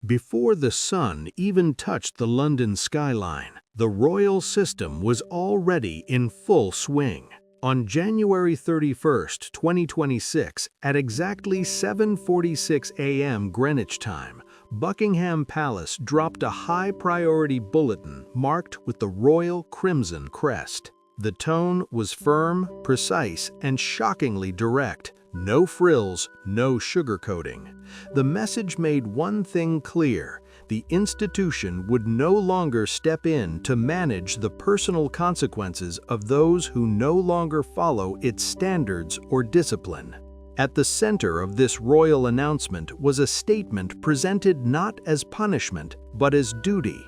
Before the sun even touched the London skyline, the royal system was already in full swing. On January 31, 2026, at exactly 7:46 a.m. Greenwich time, Buckingham Palace dropped a high-priority bulletin marked with the royal crimson crest. The tone was firm, precise, and shockingly direct. No frills, no sugarcoating. The message made one thing clear: the institution would no longer step in to manage the personal consequences of those who no longer follow its standards or discipline. At the center of this royal announcement was a statement presented not as punishment, but as duty.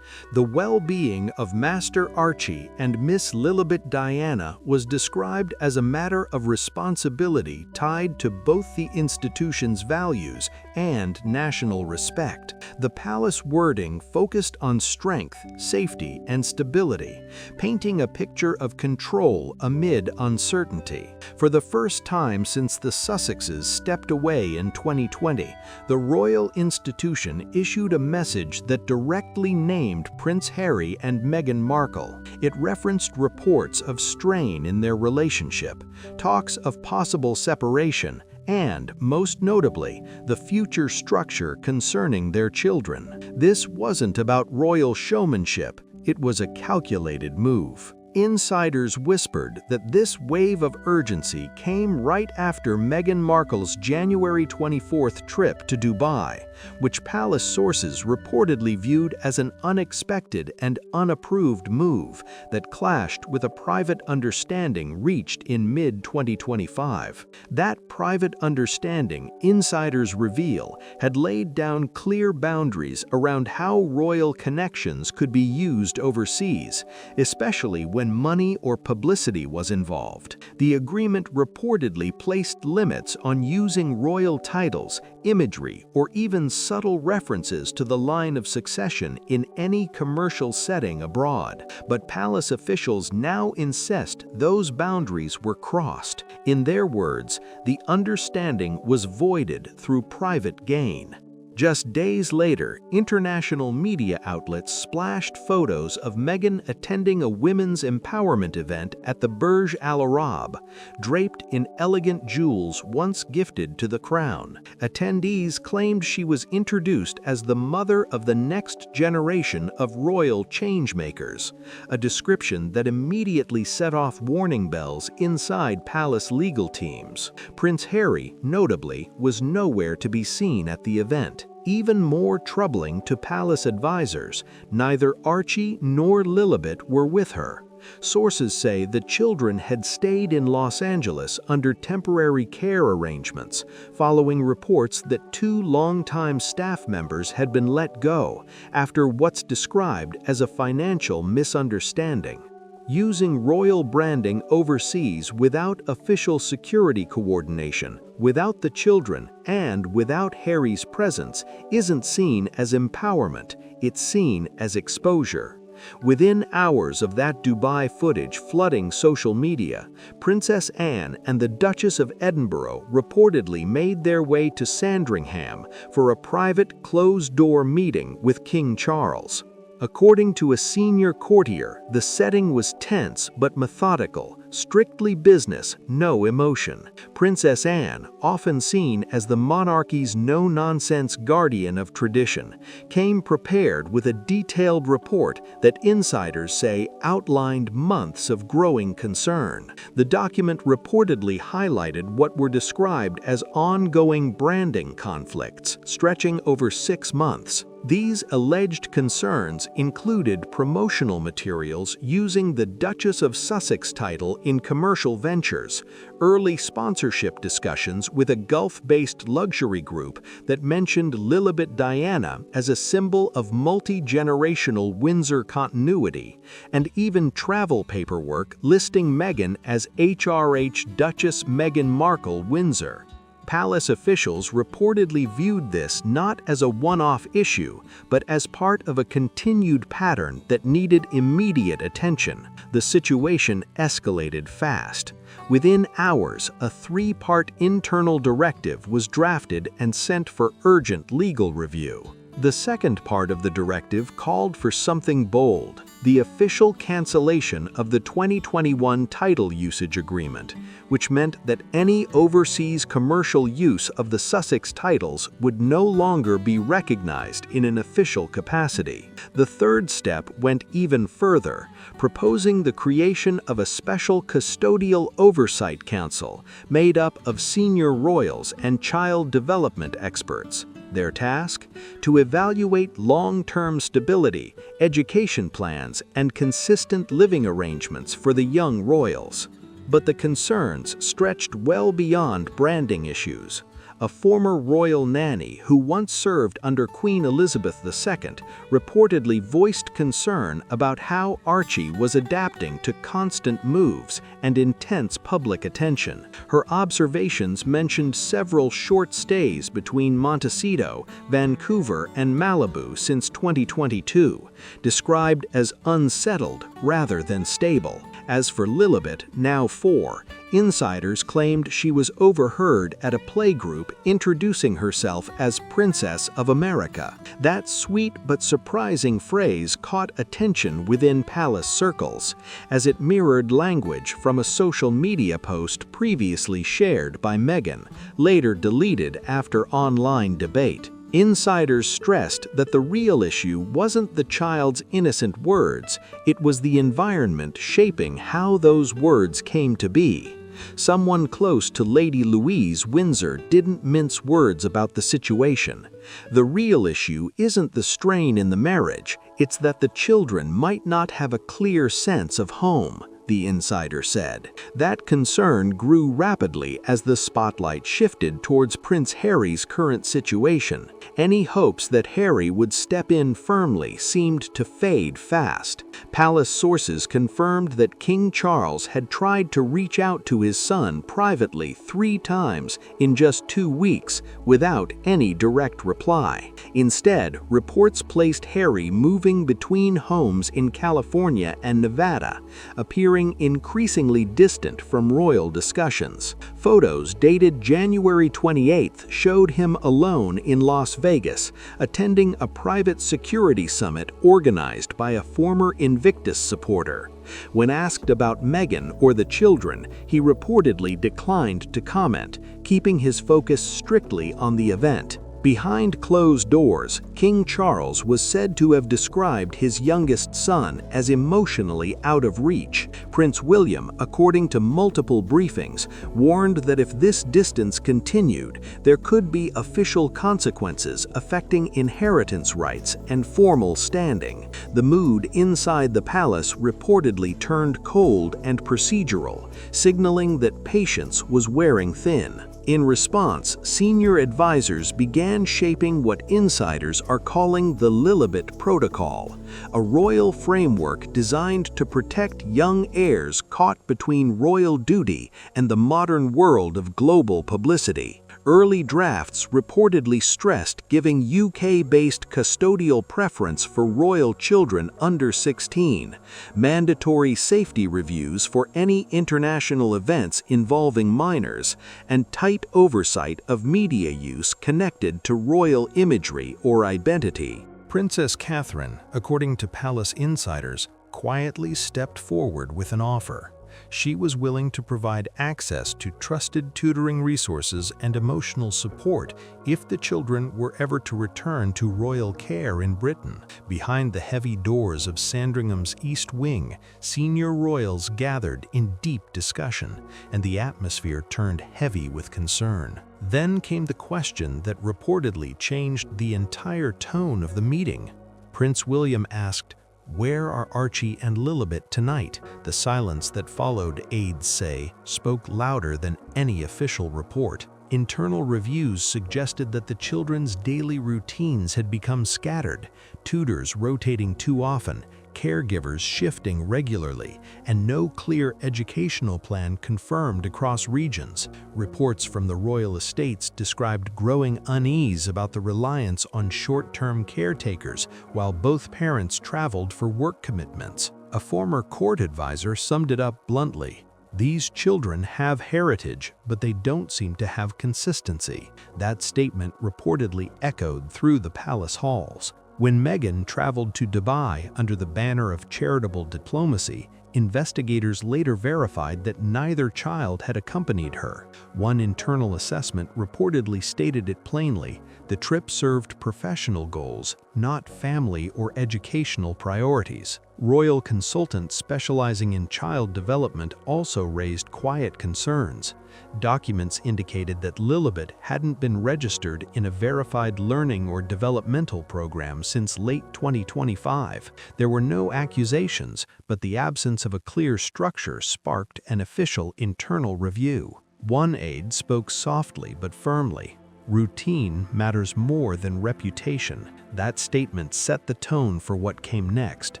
The well-being of Master Archie and Miss Lilibet Diana was described as a matter of responsibility tied to both the institution's values and national respect. The palace wording focused on strength, safety, and stability, painting a picture of control amid uncertainty. For the first time since the Sussexes stepped away in 2020, the royal institution issued a message that directly named Prince Harry and Meghan Markle. It referenced reports of strain in their relationship, talks of possible separation, and, most notably, the future structure concerning their children. This wasn't about royal showmanship, it was a calculated move. Insiders whispered that this wave of urgency came right after Meghan Markle's January 24th trip to Dubai, which palace sources reportedly viewed as an unexpected and unapproved move that clashed with a private understanding reached in mid-2025. That private understanding, insiders reveal, had laid down clear boundaries around how royal connections could be used overseas, especially when money or publicity was involved. The agreement reportedly placed limits on using royal titles, imagery, or even subtle references to the line of succession in any commercial setting abroad. But palace officials now insist those boundaries were crossed. In their words, the understanding was voided through private gain. Just days later, international media outlets splashed photos of Meghan attending a women's empowerment event at the Burj Al Arab, draped in elegant jewels once gifted to the crown. Attendees claimed she was introduced as the mother of the next generation of royal changemakers, a description that immediately set off warning bells inside palace legal teams. Prince Harry, notably, was nowhere to be seen at the event. Even more troubling to palace advisors, neither Archie nor Lilibet were with her. Sources say the children had stayed in Los Angeles under temporary care arrangements, following reports that two longtime staff members had been let go after what's described as a financial misunderstanding. Using royal branding overseas without official security coordination, without the children, and without Harry's presence isn't seen as empowerment, it's seen as exposure. Within hours of that Dubai footage flooding social media, Princess Anne and the Duchess of Edinburgh reportedly made their way to Sandringham for a private closed-door meeting with King Charles. According to a senior courtier, the setting was tense but methodical, strictly business, no emotion. Princess Anne, often seen as the monarchy's no-nonsense guardian of tradition, came prepared with a detailed report that insiders say outlined months of growing concern. The document reportedly highlighted what were described as ongoing branding conflicts, stretching over 6 months. These alleged concerns included promotional materials using the Duchess of Sussex title in commercial ventures, early sponsorship discussions with a Gulf-based luxury group that mentioned Lilibet Diana as a symbol of multi-generational Windsor continuity, and even travel paperwork listing Meghan as HRH Duchess Meghan Markle Windsor. Palace officials reportedly viewed this not as a one-off issue, but as part of a continued pattern that needed immediate attention. The situation escalated fast. Within hours, a 3-part internal directive was drafted and sent for urgent legal review. The second part of the directive called for something bold: the official cancellation of the 2021 title usage agreement, which meant that any overseas commercial use of the Sussex titles would no longer be recognized in an official capacity. The third step went even further, proposing the creation of a special custodial oversight council made up of senior royals and child development experts. Their task? To evaluate long-term stability, education plans, and consistent living arrangements for the young royals. But the concerns stretched well beyond branding issues. A former royal nanny who once served under Queen Elizabeth II reportedly voiced concern about how Archie was adapting to constant moves and intense public attention. Her observations mentioned several short stays between Montecito, Vancouver, and Malibu since 2022, described as unsettled rather than stable. As for Lilibet, now 4, insiders claimed she was overheard at a playgroup introducing herself as Princess of America. That sweet but surprising phrase caught attention within palace circles, as it mirrored language from a social media post previously shared by Meghan, later deleted after online debate. Insiders stressed that the real issue wasn't the child's innocent words, it was the environment shaping how those words came to be. Someone close to Lady Louise Windsor didn't mince words about the situation. The real issue isn't the strain in the marriage, it's that the children might not have a clear sense of home, the insider said. That concern grew rapidly as the spotlight shifted towards Prince Harry's current situation. Any hopes that Harry would step in firmly seemed to fade fast. Palace sources confirmed that King Charles had tried to reach out to his son privately 3 times in just 2 weeks without any direct reply. Instead, reports placed Harry moving between homes in California and Nevada, appearing increasingly distant from royal discussions. Photos dated January 28 showed him alone in Las Vegas, attending a private security summit organized by a former Invictus supporter. When asked about Meghan or the children, he reportedly declined to comment, keeping his focus strictly on the event. Behind closed doors, King Charles was said to have described his youngest son as emotionally out of reach. Prince William, according to multiple briefings, warned that if this distance continued, there could be official consequences affecting inheritance rights and formal standing. The mood inside the palace reportedly turned cold and procedural, signaling that patience was wearing thin. In response, senior advisors began shaping what insiders are calling the Lilibet Protocol, a royal framework designed to protect young heirs caught between royal duty and the modern world of global publicity. Early drafts reportedly stressed giving UK-based custodial preference for royal children under 16, mandatory safety reviews for any international events involving minors, and tight oversight of media use connected to royal imagery or identity. Princess Catherine, according to palace insiders, quietly stepped forward with an offer. She was willing to provide access to trusted tutoring resources and emotional support if the children were ever to return to royal care in Britain. Behind the heavy doors of Sandringham's East Wing, senior royals gathered in deep discussion, and the atmosphere turned heavy with concern. Then came the question that reportedly changed the entire tone of the meeting. Prince William asked, "Where are Archie and Lilibet tonight?" The silence that followed, aides say, spoke louder than any official report. Internal reviews suggested that the children's daily routines had become scattered, tutors rotating too often, caregivers shifting regularly, and no clear educational plan confirmed across regions. Reports from the royal estates described growing unease about the reliance on short-term caretakers while both parents traveled for work commitments. A former court advisor summed it up bluntly: These children have heritage, but they don't seem to have consistency. That statement reportedly echoed through the palace halls. When Meghan traveled to Dubai under the banner of charitable diplomacy, investigators later verified that neither child had accompanied her. One internal assessment reportedly stated it plainly: the trip served professional goals, not family or educational priorities. Royal consultants specializing in child development also raised quiet concerns. Documents indicated that Lilibet hadn't been registered in a verified learning or developmental program since late 2025. There were no accusations, but the absence of a clear structure sparked an official internal review. One aide spoke softly but firmly: "Routine matters more than reputation." That statement set the tone for what came next.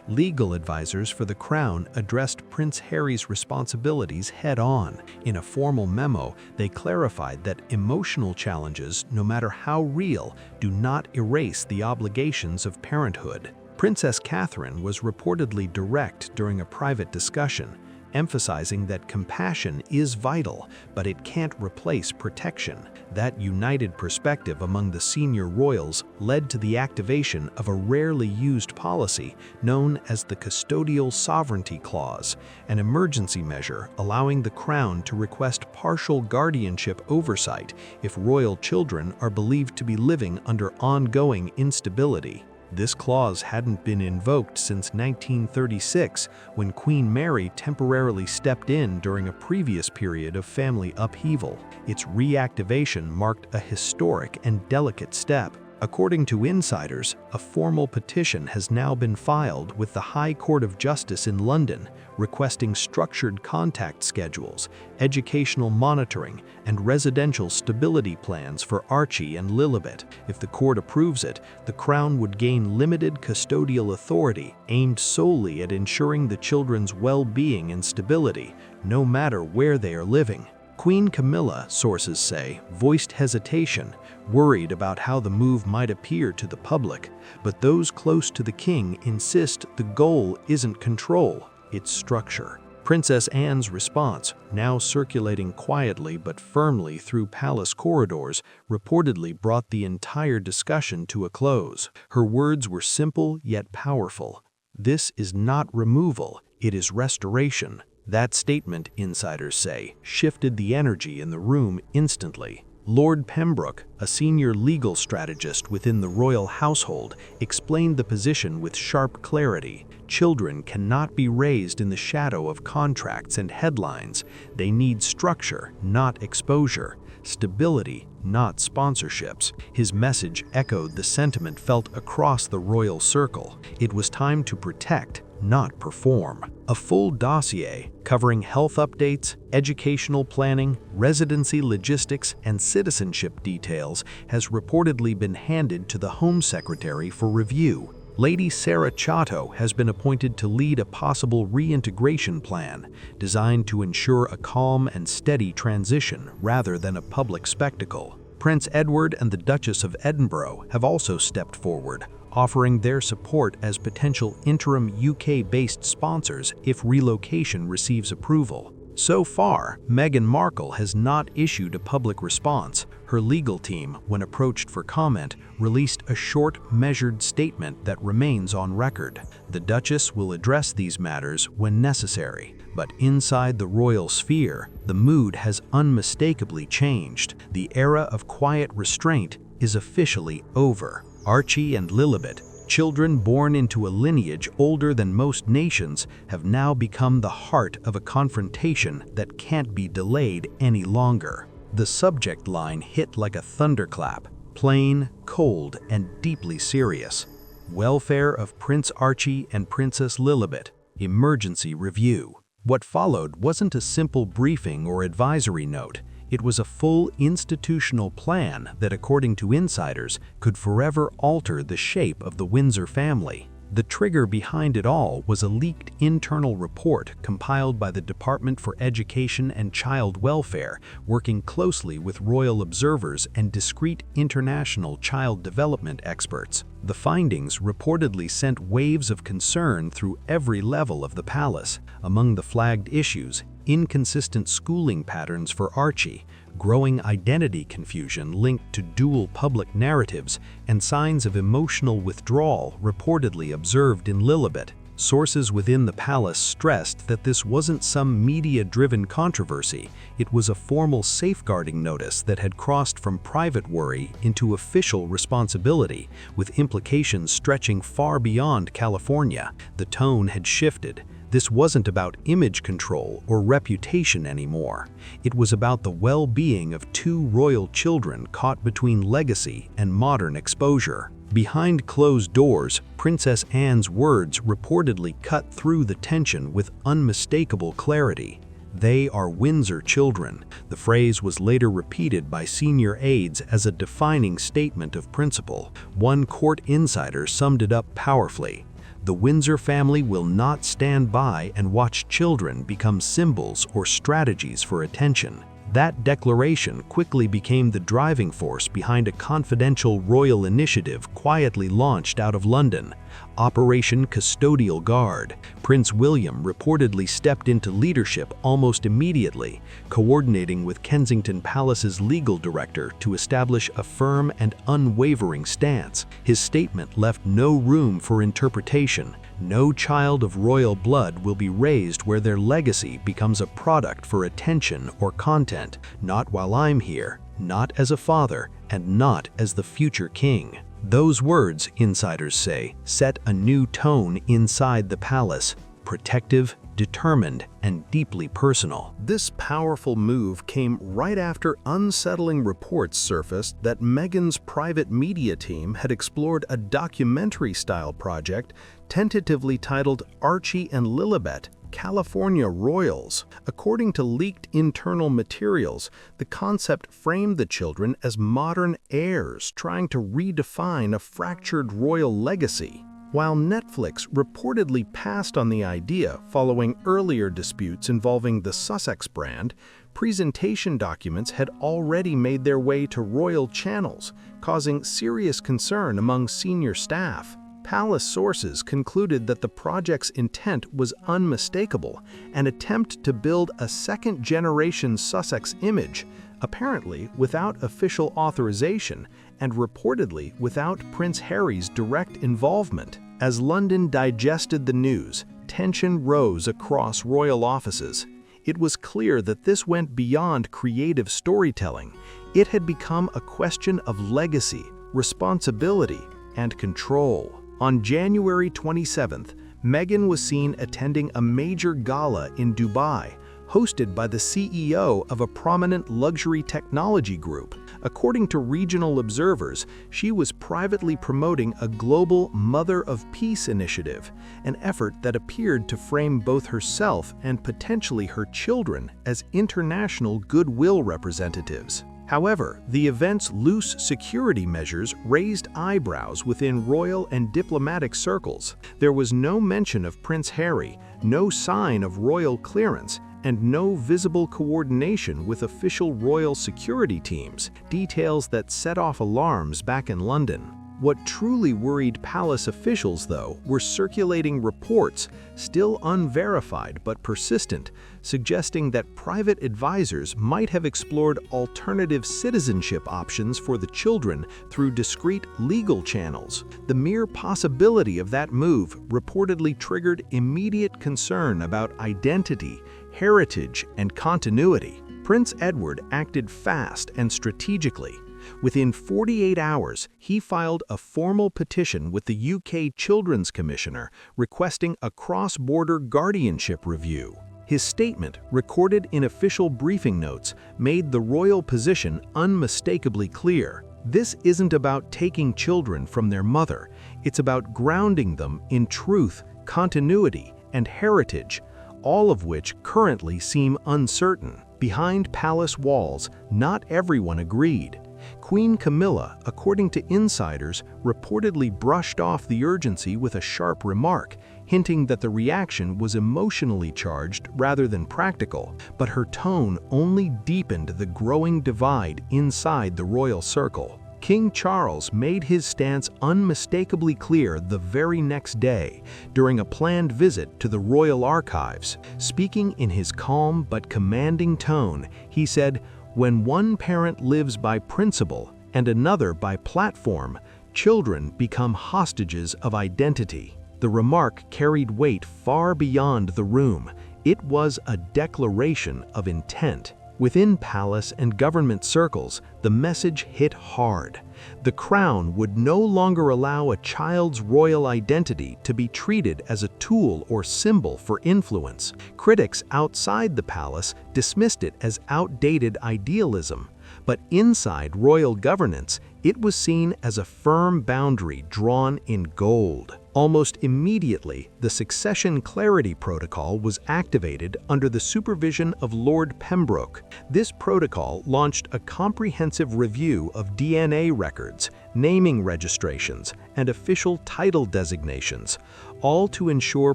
Legal advisors for the Crown addressed Prince Harry's responsibilities head-on. In a formal memo, they clarified that emotional challenges, no matter how real, do not erase the obligations of parenthood. Princess Catherine was reportedly direct during a private discussion, emphasizing that compassion is vital, but it can't replace protection. That united perspective among the senior royals led to the activation of a rarely used policy known as the Custodial Sovereignty Clause, an emergency measure allowing the Crown to request partial guardianship oversight if royal children are believed to be living under ongoing instability. This clause hadn't been invoked since 1936, when Queen Mary temporarily stepped in during a previous period of family upheaval. Its reactivation marked a historic and delicate step. According to insiders, a formal petition has now been filed with the High Court of Justice in London, requesting structured contact schedules, educational monitoring, and residential stability plans for Archie and Lilibet. If the court approves it, the Crown would gain limited custodial authority aimed solely at ensuring the children's well-being and stability, no matter where they are living. Queen Camilla, sources say, voiced hesitation, worried about how the move might appear to the public, but those close to the king insist the goal isn't control, it's structure. Princess Anne's response, now circulating quietly but firmly through palace corridors, reportedly brought the entire discussion to a close. Her words were simple yet powerful: "This is not removal, it is restoration." That statement, insiders say, shifted the energy in the room instantly. Lord Pembroke, a senior legal strategist within the royal household, explained the position with sharp clarity. Children cannot be raised in the shadow of contracts and headlines. They need structure, not exposure; stability, not sponsorships. His message echoed the sentiment felt across the royal circle. It was time to protect, not perform. A full dossier covering health updates, educational planning, residency logistics, and citizenship details has reportedly been handed to the Home Secretary for review. Lady Sarah Chatto has been appointed to lead a possible reintegration plan designed to ensure a calm and steady transition rather than a public spectacle. Prince Edward and the Duchess of Edinburgh have also stepped forward, offering their support as potential interim UK-based sponsors if relocation receives approval. So far, Meghan Markle has not issued a public response. Her legal team, when approached for comment, released a short, measured statement that remains on record. The Duchess will address these matters when necessary. But inside the royal sphere, the mood has unmistakably changed. The era of quiet restraint is officially over. Archie and Lilibet, children born into a lineage older than most nations, have now become the heart of a confrontation that can't be delayed any longer. The subject line hit like a thunderclap: plain, cold, and deeply serious. Welfare of Prince Archie and Princess Lilibet. Emergency review. What followed wasn't a simple briefing or advisory note. It was a full institutional plan that, according to insiders, could forever alter the shape of the Windsor family. The trigger behind it all was a leaked internal report compiled by the Department for Education and Child Welfare, working closely with royal observers and discreet international child development experts. The findings reportedly sent waves of concern through every level of the palace. Among the flagged issues, inconsistent schooling patterns for Archie, growing identity confusion linked to dual public narratives, and signs of emotional withdrawal reportedly observed in Lilibet. Sources within the palace stressed that this wasn't some media-driven controversy, it was a formal safeguarding notice that had crossed from private worry into official responsibility, with implications stretching far beyond California. The tone had shifted. This wasn't about image control or reputation anymore. It was about the well-being of two royal children caught between legacy and modern exposure. Behind closed doors, Princess Anne's words reportedly cut through the tension with unmistakable clarity. "They are Windsor children." The phrase was later repeated by senior aides as a defining statement of principle. One court insider summed it up powerfully. "The Windsor family will not stand by and watch children become symbols or strategies for attention." That declaration quickly became the driving force behind a confidential royal initiative quietly launched out of London, Operation Custodial Guard. Prince William reportedly stepped into leadership almost immediately, coordinating with Kensington Palace's legal director to establish a firm and unwavering stance. His statement left no room for interpretation. No child of royal blood will be raised where their legacy becomes a product for attention or content. Not while I'm here, not as a father, and not as the future king. Those words, insiders say, set a new tone inside the palace, protective, determined, and deeply personal. This powerful move came right after unsettling reports surfaced that Meghan's private media team had explored a documentary-style project tentatively titled Archie and Lilibet, California Royals. According to leaked internal materials, the concept framed the children as modern heirs trying to redefine a fractured royal legacy. While Netflix reportedly passed on the idea following earlier disputes involving the Sussex brand, presentation documents had already made their way to royal channels, causing serious concern among senior staff. Palace sources concluded that the project's intent was unmistakable, an attempt to build a second-generation Sussex image, apparently without official authorization and reportedly without Prince Harry's direct involvement. As London digested the news, tension rose across royal offices. It was clear that this went beyond creative storytelling. It had become a question of legacy, responsibility, and control. On January 27th, Meghan was seen attending a major gala in Dubai, hosted by the CEO of a prominent luxury technology group. According to regional observers, she was privately promoting a global Mother of Peace initiative, an effort that appeared to frame both herself and potentially her children as international goodwill representatives. However, the event's loose security measures raised eyebrows within royal and diplomatic circles. There was no mention of Prince Harry, no sign of royal clearance, and no visible coordination with official royal security teams, details that set off alarms back in London. What truly worried palace officials, though, were circulating reports, still unverified but persistent, suggesting that private advisors might have explored alternative citizenship options for the children through discreet legal channels. The mere possibility of that move reportedly triggered immediate concern about identity, heritage, and continuity. Prince Edward acted fast and strategically. Within 48 hours, he filed a formal petition with the UK Children's Commissioner requesting a cross-border guardianship review. His statement, recorded in official briefing notes, made the royal position unmistakably clear. This isn't about taking children from their mother, it's about grounding them in truth, continuity, and heritage, all of which currently seem uncertain. Behind palace walls, not everyone agreed. Queen Camilla, according to insiders, reportedly brushed off the urgency with a sharp remark, hinting that the reaction was emotionally charged rather than practical, but her tone only deepened the growing divide inside the royal circle. King Charles made his stance unmistakably clear the very next day during a planned visit to the royal archives. Speaking in his calm but commanding tone, he said, "When one parent lives by principle and another by platform, children become hostages of identity." The remark carried weight far beyond the room. It was a declaration of intent. Within palace and government circles, the message hit hard. The crown would no longer allow a child's royal identity to be treated as a tool or symbol for influence. Critics outside the palace dismissed it as outdated idealism, but inside royal governance, it was seen as a firm boundary drawn in gold. Almost immediately, the Succession Clarity Protocol was activated under the supervision of Lord Pembroke. This protocol launched a comprehensive review of DNA records, naming registrations, and official title designations, all to ensure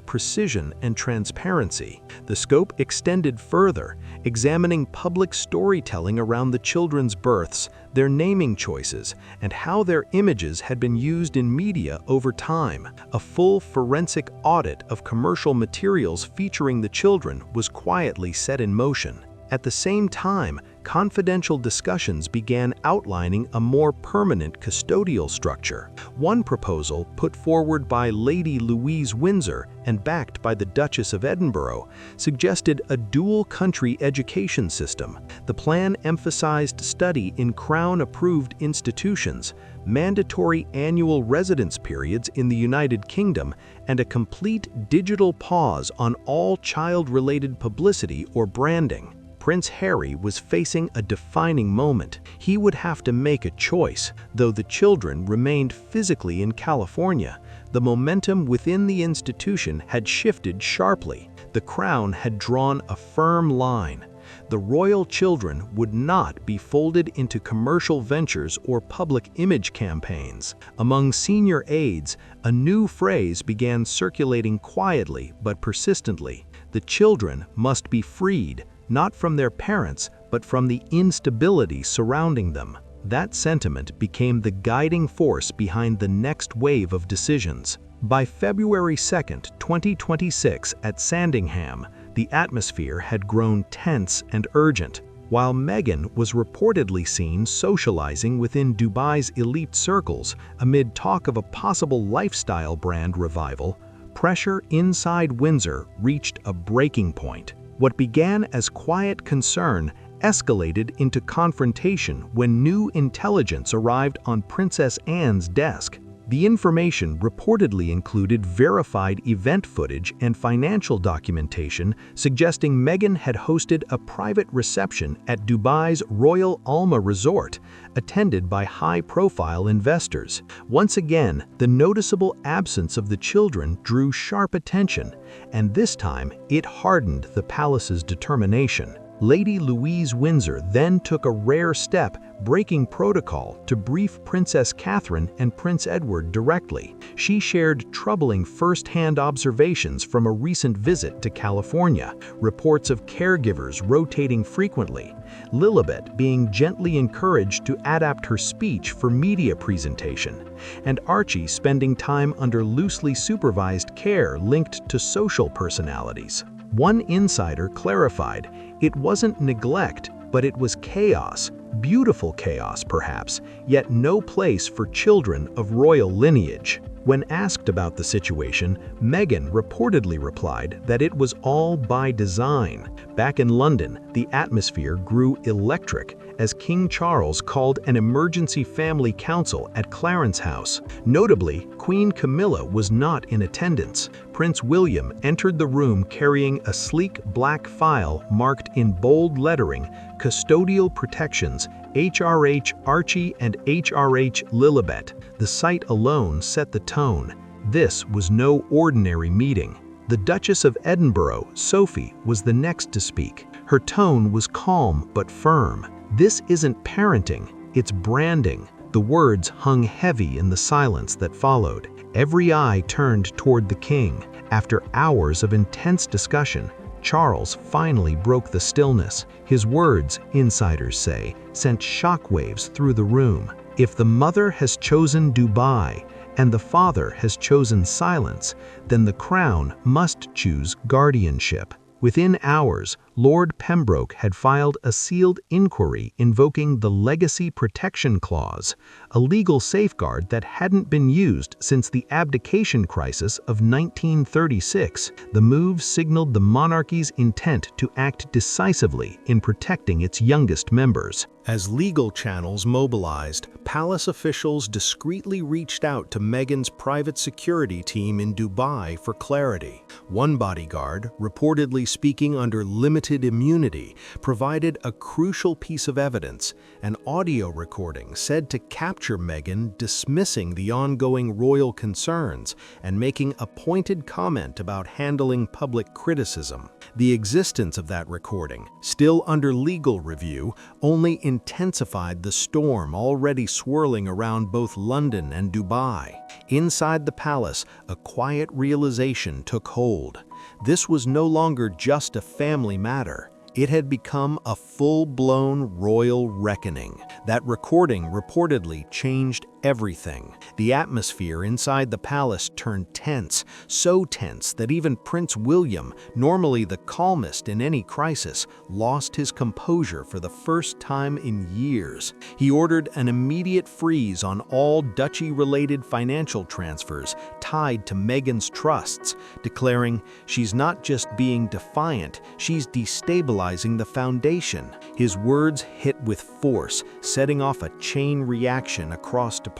precision and transparency. The scope extended further, examining public storytelling around the children's births, their naming choices, and how their images had been used in media over time. A full forensic audit of commercial materials featuring the children was quietly set in motion. At the same time, confidential discussions began outlining a more permanent custodial structure. One proposal, put forward by Lady Louise Windsor and backed by the Duchess of Edinburgh, suggested a dual-country education system. The plan emphasized study in Crown-approved institutions, mandatory annual residence periods in the United Kingdom, and a complete digital pause on all child-related publicity or branding. Prince Harry was facing a defining moment. He would have to make a choice. Though the children remained physically in California, the momentum within the institution had shifted sharply. The Crown had drawn a firm line. The royal children would not be folded into commercial ventures or public image campaigns. Among senior aides, a new phrase began circulating quietly but persistently. The children must be freed, not from their parents, but from the instability surrounding them. That sentiment became the guiding force behind the next wave of decisions. By February 2, 2026, at Sandringham, the atmosphere had grown tense and urgent. While Meghan was reportedly seen socializing within Dubai's elite circles amid talk of a possible lifestyle brand revival, pressure inside Windsor reached a breaking point. What began as quiet concern escalated into confrontation when new intelligence arrived on Princess Anne's desk. The information reportedly included verified event footage and financial documentation suggesting Meghan had hosted a private reception at Dubai's Royal Alma Resort, attended by high-profile investors. Once again, the noticeable absence of the children drew sharp attention, and this time it hardened the palace's determination. Lady Louise Windsor then took a rare step, breaking protocol to brief Princess Catherine and Prince Edward directly. She shared troubling first-hand observations from a recent visit to California, reports of caregivers rotating frequently, Lilibet being gently encouraged to adapt her speech for media presentation, and Archie spending time under loosely supervised care linked to social personalities. One insider clarified, it wasn't neglect, but it was chaos, beautiful chaos perhaps, yet no place for children of royal lineage. When asked about the situation, Meghan reportedly replied that it was all by design. Back in London, the atmosphere grew electric as King Charles called an emergency family council at Clarence House. Notably, Queen Camilla was not in attendance. Prince William entered the room carrying a sleek black file marked in bold lettering, "Custodial Protections, HRH Archie and HRH Lilibet." The sight alone set the tone. This was no ordinary meeting. The Duchess of Edinburgh, Sophie, was the next to speak. Her tone was calm but firm. "This isn't parenting, its branding. The words hung heavy in the silence that followed. Every eye turned toward the king. After hours of intense discussion, Charles finally broke the stillness. His words, insiders say, sent shockwaves through the room. If the mother has chosen Dubai and the father has chosen silence, then the crown must choose guardianship. Within hours, Lord Pembroke had filed a sealed inquiry invoking the Legacy Protection Clause, a legal safeguard that hadn't been used since the abdication crisis of 1936. The move signaled the monarchy's intent to act decisively in protecting its youngest members. As legal channels mobilized, palace officials discreetly reached out to Meghan's private security team in Dubai for clarity. One bodyguard, reportedly speaking under limited immunity, provided a crucial piece of evidence, an audio recording said to capture Meghan dismissing the ongoing royal concerns and making a pointed comment about handling public criticism. The existence of that recording, still under legal review, only intensified the storm already swirling around both London and Dubai. Inside the palace, a quiet realization took hold. This was no longer just a family matter. It had become a full-blown royal reckoning. That recording reportedly changed everything. The atmosphere inside the palace turned tense, so tense that even Prince William, normally the calmest in any crisis, lost his composure for the first time in years. He ordered an immediate freeze on all duchy-related financial transfers tied to Meghan's trusts, declaring she's not just being defiant, she's destabilizing the foundation. His words hit with force, setting off a chain reaction across departments.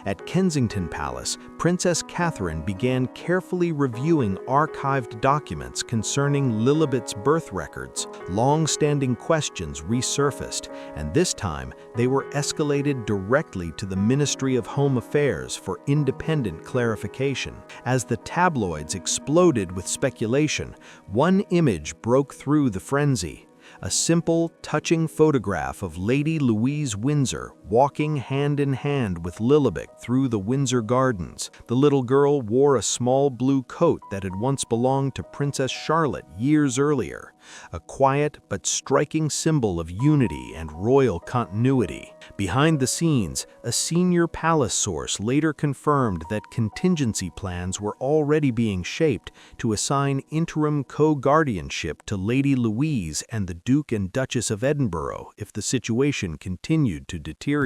At Kensington Palace, Princess Catherine began carefully reviewing archived documents concerning Lilibet's birth records. Long-standing questions resurfaced, and this time they were escalated directly to the Ministry of Home Affairs for independent clarification. As the tabloids exploded with speculation, one image broke through the frenzy. A simple, touching photograph of Lady Louise Windsor walking hand in hand with Lilibet through the Windsor Gardens. The little girl wore a small blue coat that had once belonged to Princess Charlotte years earlier, a quiet but striking symbol of unity and royal continuity. Behind the scenes, a senior palace source later confirmed that contingency plans were already being shaped to assign interim co-guardianship to Lady Louise and the Duke and Duchess of Edinburgh if the situation continued to deteriorate.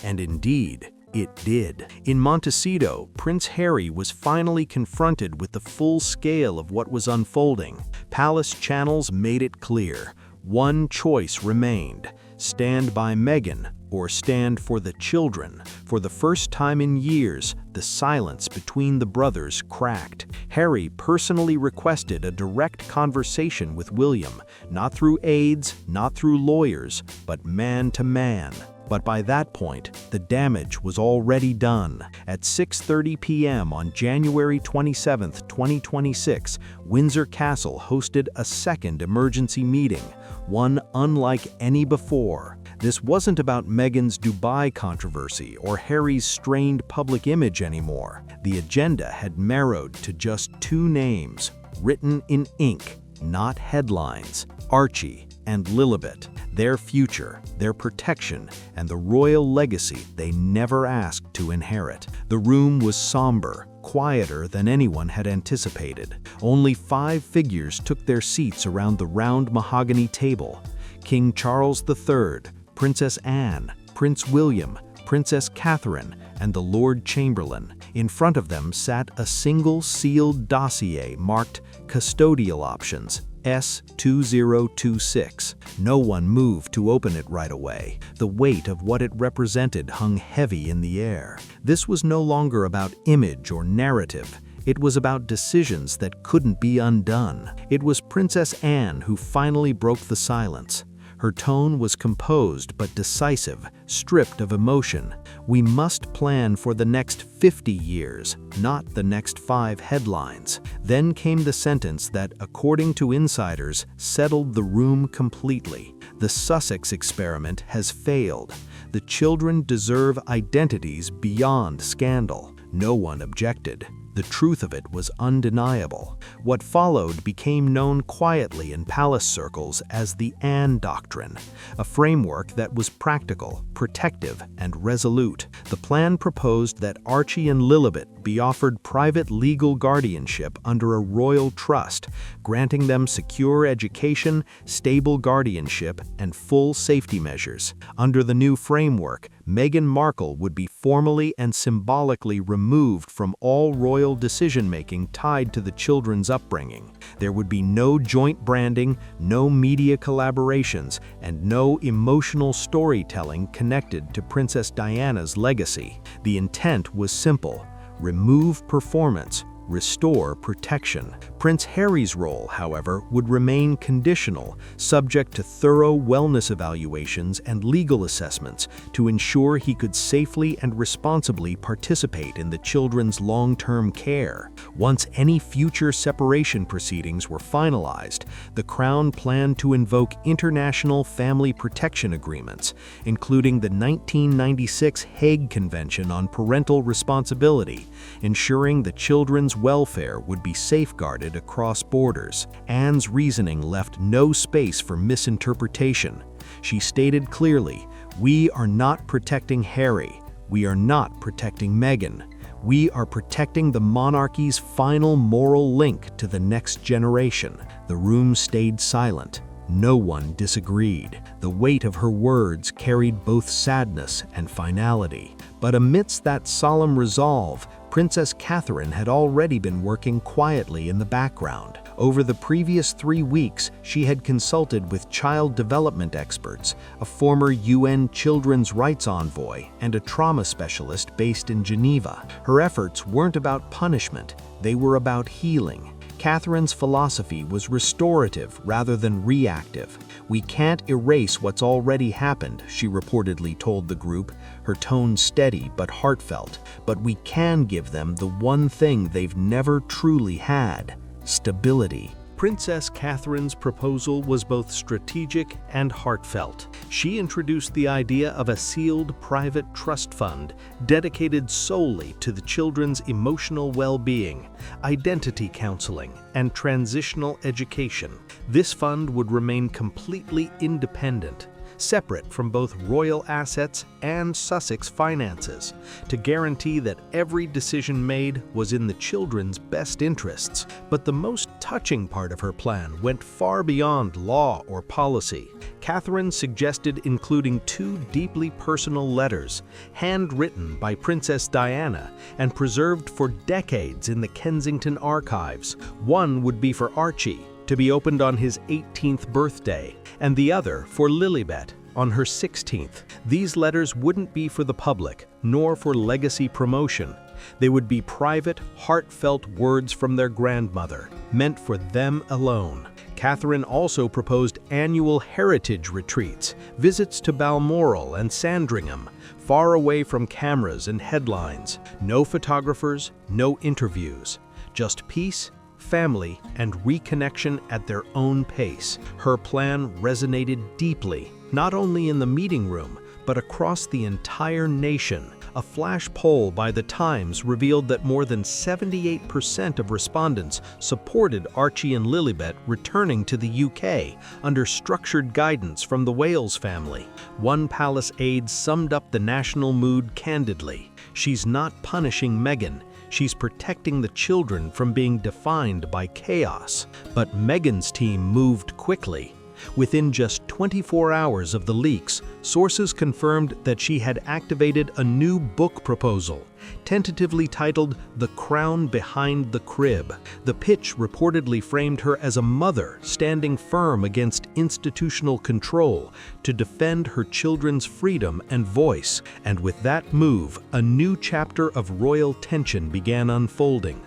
And indeed, it did. In Montecito, Prince Harry was finally confronted with the full scale of what was unfolding. Palace channels made it clear. One choice remained: stand by Meghan or stand for the children. For the first time in years, the silence between the brothers cracked. Harry personally requested a direct conversation with William, not through aides, not through lawyers, but man to man. But by that point, the damage was already done. At 6:30 p.m. on January 27, 2026, Windsor Castle hosted a second emergency meeting, one unlike any before. This wasn't about Meghan's Dubai controversy or Harry's strained public image anymore. The agenda had narrowed to just two names, written in ink, not headlines: Archie and Lilibet, their future, their protection, and the royal legacy they never asked to inherit. The room was somber, quieter than anyone had anticipated. Only 5 figures took their seats around the round mahogany table: King Charles III, Princess Anne, Prince William, Princess Catherine, and the Lord Chamberlain. In front of them sat a single sealed dossier marked Custodial Options, S2026. No one moved to open it right away. The weight of what it represented hung heavy in the air. This was no longer about image or narrative. It was about decisions that couldn't be undone. It was Princess Anne who finally broke the silence. Her tone was composed but decisive, stripped of emotion. We must plan for the next 50 years, not the next 5 headlines. Then came the sentence that, according to insiders, settled the room completely. The Sussex experiment has failed. The children deserve identities beyond scandal. No one objected. The truth of it was undeniable. What followed became known quietly in palace circles as the Anne Doctrine, a framework that was practical, protective, and resolute. The plan proposed that Archie and Lilibet be offered private legal guardianship under a royal trust, granting them secure education, stable guardianship, and full safety measures. Under the new framework, Meghan Markle would be formally and symbolically removed from all royal decision-making tied to the children's upbringing. There would be no joint branding, no media collaborations, and no emotional storytelling connected to Princess Diana's legacy. The intent was simple: remove performance, restore protection. Prince Harry's role, however, would remain conditional, subject to thorough wellness evaluations and legal assessments to ensure he could safely and responsibly participate in the children's long-term care. Once any future separation proceedings were finalized, the Crown planned to invoke international family protection agreements, including the 1996 Hague Convention on Parental Responsibility, ensuring the children's welfare would be safeguarded across borders. Anne's reasoning left no space for misinterpretation. She stated clearly, "We are not protecting Harry. We are not protecting Meghan. We are protecting the monarchy's final moral link to the next generation." The room stayed silent. No one disagreed. The weight of her words carried both sadness and finality. But amidst that solemn resolve, Princess Catherine had already been working quietly in the background. Over the previous 3 weeks, she had consulted with child development experts, a former UN children's rights envoy, and a trauma specialist based in Geneva. Her efforts weren't about punishment, they were about healing. Catherine's philosophy was restorative rather than reactive. "We can't erase what's already happened," she reportedly told the group, her tone steady but heartfelt. "But we can give them the one thing they've never truly had: stability." Princess Catherine's proposal was both strategic and heartfelt. She introduced the idea of a sealed private trust fund dedicated solely to the children's emotional well-being, identity counseling, and transitional education. This fund would remain completely independent, separate from both royal assets and Sussex finances, to guarantee that every decision made was in the children's best interests. But the most touching part of her plan went far beyond law or policy. Catherine suggested including 2 deeply personal letters, handwritten by Princess Diana and preserved for decades in the Kensington archives. One would be for Archie, to be opened on his 18th birthday, and the other for Lilibet, on her 16th. These letters wouldn't be for the public, nor for legacy promotion. They would be private, heartfelt words from their grandmother, meant for them alone. Catherine also proposed annual heritage retreats, visits to Balmoral and Sandringham, far away from cameras and headlines. No photographers, no interviews, just peace, family, and reconnection at their own pace. Her plan resonated deeply, not only in the meeting room, but across the entire nation. A flash poll by The Times revealed that more than 78% of respondents supported Archie and Lilibet returning to the UK under structured guidance from the Wales family. One palace aide summed up the national mood candidly: "She's not punishing Meghan. She's protecting the children from being defined by chaos." But Meghan's team moved quickly. Within just 24 hours of the leaks, sources confirmed that she had activated a new book proposal, tentatively titled The Crown Behind the Crib. The pitch reportedly framed her as a mother standing firm against institutional control to defend her children's freedom and voice. And with that move, a new chapter of royal tension began unfolding,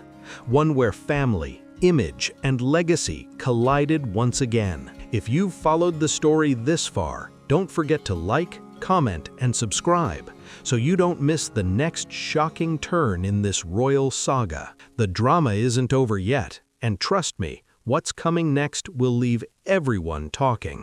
one where family, image, and legacy collided once again. If you've followed the story this far, don't forget to like, comment, and subscribe so you don't miss the next shocking turn in this royal saga. The drama isn't over yet, and trust me, what's coming next will leave everyone talking.